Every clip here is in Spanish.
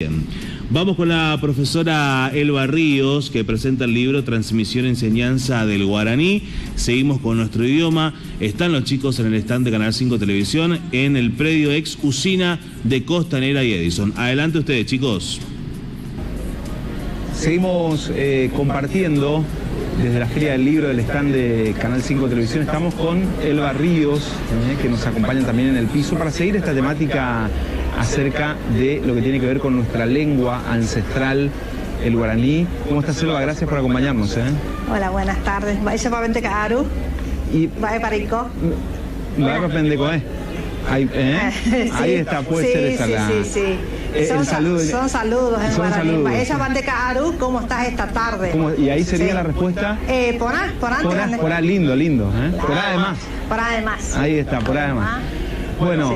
Bien. Vamos con la profesora Elba Ríos, que presenta el libro Transmisión y Enseñanza del Guaraní. Seguimos con nuestro idioma. Están los chicos en el stand de Canal 5 Televisión, en el predio ex usina de Costanera y Edison. Adelante ustedes, chicos. Seguimos compartiendo desde la Feria del Libro del stand de Canal 5 Televisión. Estamos con Elba Ríos, que nos acompaña también en el piso, para seguir esta temática acerca de lo que tiene que ver con nuestra lengua ancestral, el guaraní. ¿Cómo estás, Elba? Gracias por acompañarnos. Hola, buenas tardes. Vaya para Pentecaru. Y vaya para Ico. Vaya para Pentecoé. Ahí, ahí está, puede ser esa la... Son saludos en son guaraní. Saludos. Vaya para Pentecaru, ¿cómo estás esta tarde? Y ahí sería la respuesta. Porá, lindo, lindo. Por además. Por además. Ahí está, por además. Bueno,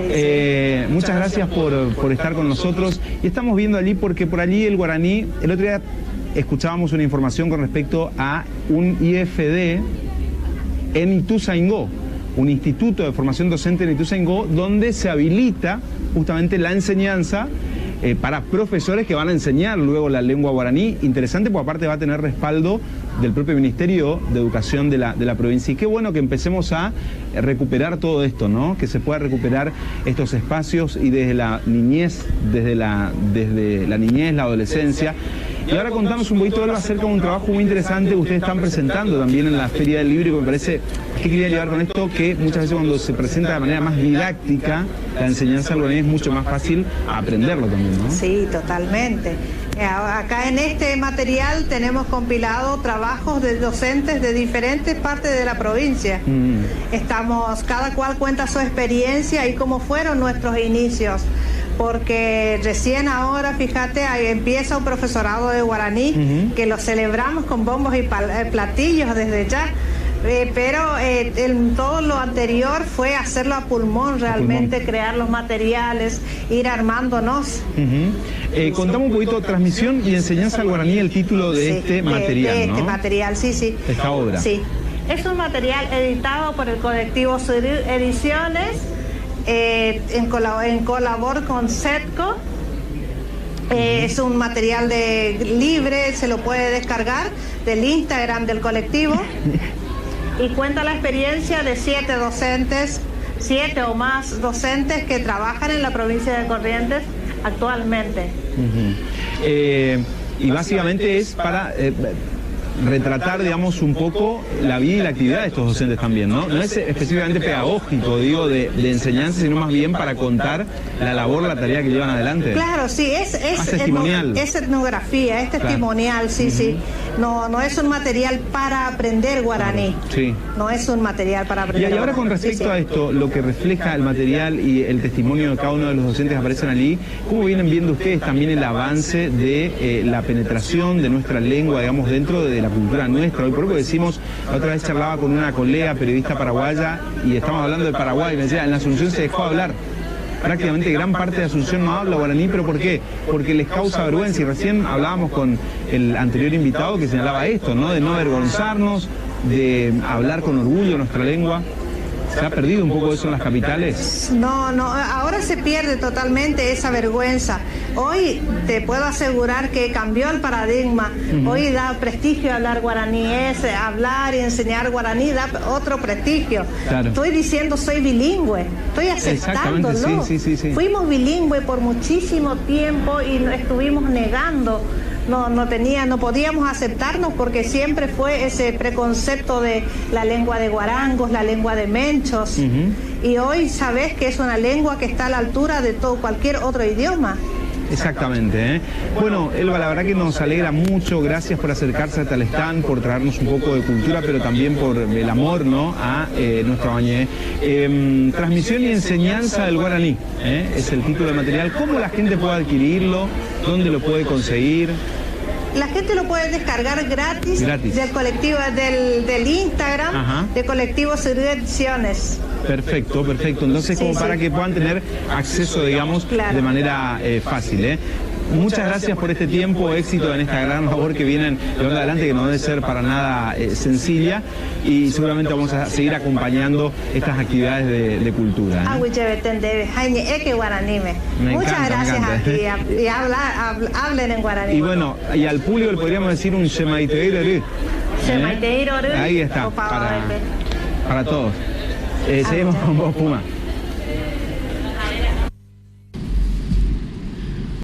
muchas gracias por estar con nosotros. Y estamos viendo allí porque por allí el guaraní, el otro día escuchábamos una información con respecto a un IFD en Ituzaingó, un instituto de formación docente en Ituzaingó, donde se habilita justamente la enseñanza para profesores que van a enseñar luego la lengua guaraní. Interesante, porque aparte va a tener respaldo del propio Ministerio de Educación de la provincia. Y qué bueno que empecemos a recuperar todo esto, ¿no? Que se pueda recuperar estos espacios y desde la niñez, desde la niñez, la adolescencia. Y ahora contanos un poquito, Elba, acerca de un trabajo muy interesante que ustedes están presentando también en la Feria del Libro, que me parece, ¿qué quería llevar con esto? Que muchas veces cuando se presenta de manera más didáctica, la enseñanza del guaraní es mucho más fácil aprenderlo también, ¿no? Sí, totalmente. Acá en este material tenemos compilado trabajos de docentes de diferentes partes de la provincia. Cada cual cuenta su experiencia y cómo fueron nuestros inicios. Porque recién ahora, fíjate, empieza un profesorado de guaraní, que lo celebramos con bombos y platillos desde ya. Pero todo lo anterior fue hacerlo a pulmón, realmente crear los materiales, ir armándonos. Contamos un poquito transmisión y enseñanza al guaraní, el título de este material, de ¿no? este material, sí. Esta obra. Sí. Es un material editado por el colectivo Suril Ediciones, en colabor con CETCO. Es un material libre, se lo puede descargar del Instagram del colectivo. Y cuenta la experiencia de 7 o más docentes que trabajan en la provincia de Corrientes actualmente. Y básicamente es para retratar, digamos, un poco la vida y la actividad de estos docentes también, ¿no? No es específicamente pedagógico, digo, de enseñanza, sino más bien para contar la labor, la tarea que llevan adelante. Claro, sí, es testimonial. Es etnografía, es testimonial, claro. Sí. No es un material para aprender guaraní. Sí. No es un material para aprender guaraní. Y ahora con respecto a esto, lo que refleja el material y el testimonio de cada uno de los docentes que aparecen allí, ¿cómo vienen viendo ustedes también el avance de la penetración de nuestra lengua, digamos, dentro de la cultura nuestra? Hoy por hoy decimos, la otra vez charlaba con una colega periodista paraguaya y estamos hablando de Paraguay, y me decía, en la Asunción se dejó hablar. Prácticamente gran parte de Asunción no habla guaraní, ¿pero por qué? Porque les causa vergüenza. Y recién hablábamos con el anterior invitado que señalaba esto, ¿no? De no avergonzarnos, de hablar con orgullo nuestra lengua. ¿Se ha perdido un poco eso en las capitales? No, ahora se pierde totalmente esa vergüenza. Hoy te puedo asegurar que cambió el paradigma. Hoy da prestigio hablar guaraní, hablar y enseñar guaraní da otro prestigio. Claro. Estoy diciendo soy bilingüe, estoy aceptándolo. Sí. Fuimos bilingües por muchísimo tiempo y estuvimos negando. No podíamos aceptarnos porque siempre fue ese preconcepto de la lengua de guarangos, la lengua de menchos. Y hoy sabes que es una lengua que está a la altura de cualquier otro idioma. Exactamente. Bueno, Elba, la verdad que nos alegra mucho. Gracias por acercarse hasta el stand, por traernos un poco de cultura, pero también por el amor, ¿no?, a nuestra bañé. Transmisión y enseñanza del guaraní, es el título del material. ¿Cómo la gente puede adquirirlo? ¿Dónde lo puede conseguir? La gente lo puede descargar gratis. Del colectivo, del Instagram, de colectivo Suril Ediciones. Perfecto. Entonces, como para que puedan tener acceso, digamos, de manera fácil, muchas gracias por este tiempo, éxito en esta gran labor que vienen llevando adelante, que no debe ser para nada sencilla, y seguramente vamos a seguir acompañando estas actividades de cultura. Muchas gracias aquí, y hablen en guaraní. Y bueno, y al público le podríamos decir un Shemaiteirorú. Ahí está, para todos. Seguimos con vos, Puma.